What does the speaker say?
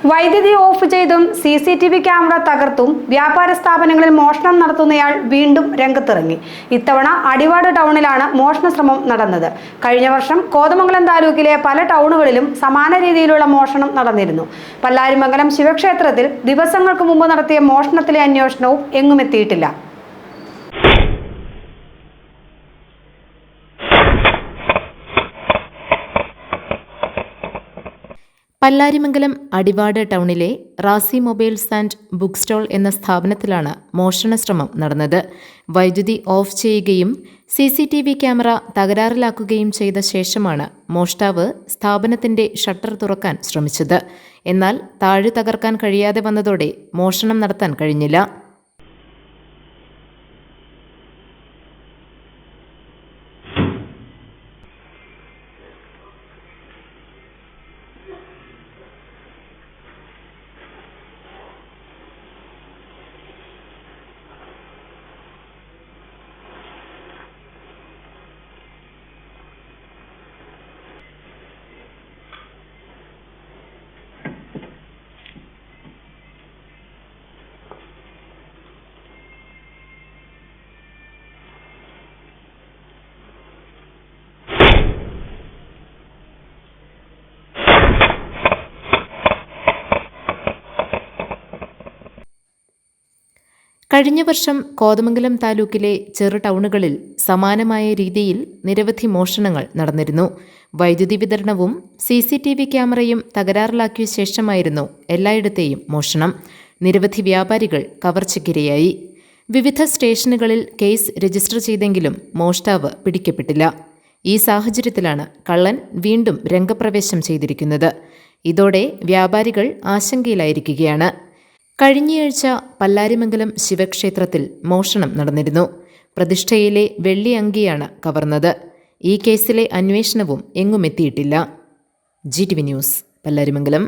വൈദ്യുതി ഓഫ് ചെയ്തും CCTV camera തകർത്തും വ്യാപാര സ്ഥാപനങ്ങളിൽ മോഷണം നടത്തുന്നയാൾ വീണ്ടും രംഗത്തിറങ്ങി. ഇത്തവണ അടിവാട് ടൗണിലാണ് മോഷണ ശ്രമം നടന്നത്. കഴിഞ്ഞ വർഷം കോതമംഗലം താലൂക്കിലെ പല ടൗണുകളിലും സമാന രീതിയിലുള്ള മോഷണം നടന്നിരുന്നു. പല്ലാരിമംഗലം ശിവക്ഷേത്രത്തിൽ ദിവസങ്ങൾക്ക് മുമ്പ് നടത്തിയ മോഷണത്തിലെ അന്വേഷണവും എങ്ങുമെത്തിയിട്ടില്ല. പല്ലാരിമംഗലം അടിവാട് ടൗണിലെ Razi mobiles and book stall എന്ന സ്ഥാപനത്തിലാണ് മോഷണ ശ്രമം നടന്നത്. വൈദ്യുതി ഓഫ് ചെയ്യുകയും CCTV ക്യാമറ തകരാറിലാക്കുകയും ചെയ്ത ശേഷമാണ് മോഷ്ടാവ് സ്ഥാപനത്തിന്റെ ഷട്ടർ തുറക്കാൻ ശ്രമിച്ചത്. എന്നാൽ താഴെ തകർക്കാൻ കഴിയാതെ വന്നതോടെ മോഷണം നടത്താൻ കഴിഞ്ഞില്ല. കഴിഞ്ഞ വർഷം കോതമംഗലം താലൂക്കിലെ ചെറു ടൗണുകളിൽ സമാനമായ രീതിയിൽ നിരവധി മോഷണങ്ങൾ നടന്നിരുന്നു. വൈദ്യുതി വിതരണവും CCTV ക്യാമറയും തകരാറിലാക്കിയ ശേഷമായിരുന്നു എല്ലായിടത്തെയും മോഷണം. നിരവധി വ്യാപാരികൾ കവർച്ചയ്ക്കിരയായി. വിവിധ സ്റ്റേഷനുകളിൽ കേസ് രജിസ്റ്റർ ചെയ്തെങ്കിലും മോഷ്ടാവ് പിടിക്കപ്പെട്ടില്ല. ഈ സാഹചര്യത്തിലാണ് കള്ളൻ വീണ്ടും രംഗപ്രവേശം ചെയ്തിരിക്കുന്നത്. ഇതോടെ വ്യാപാരികൾ ആശങ്കയിലായിരിക്കുകയാണ്. കഴിഞ്ഞയാഴ്ച പല്ലാരിമംഗലം ശിവക്ഷേത്രത്തിൽ മോഷണം നടന്നിരുന്നു. പ്രതിഷ്ഠയിലെ വെള്ളി അങ്കിയാണ് കവർന്നത്. ഈ കേസിലെ അന്വേഷണവും എങ്ങുമെത്തിയിട്ടില്ല. GTV news, Pallarimangalam.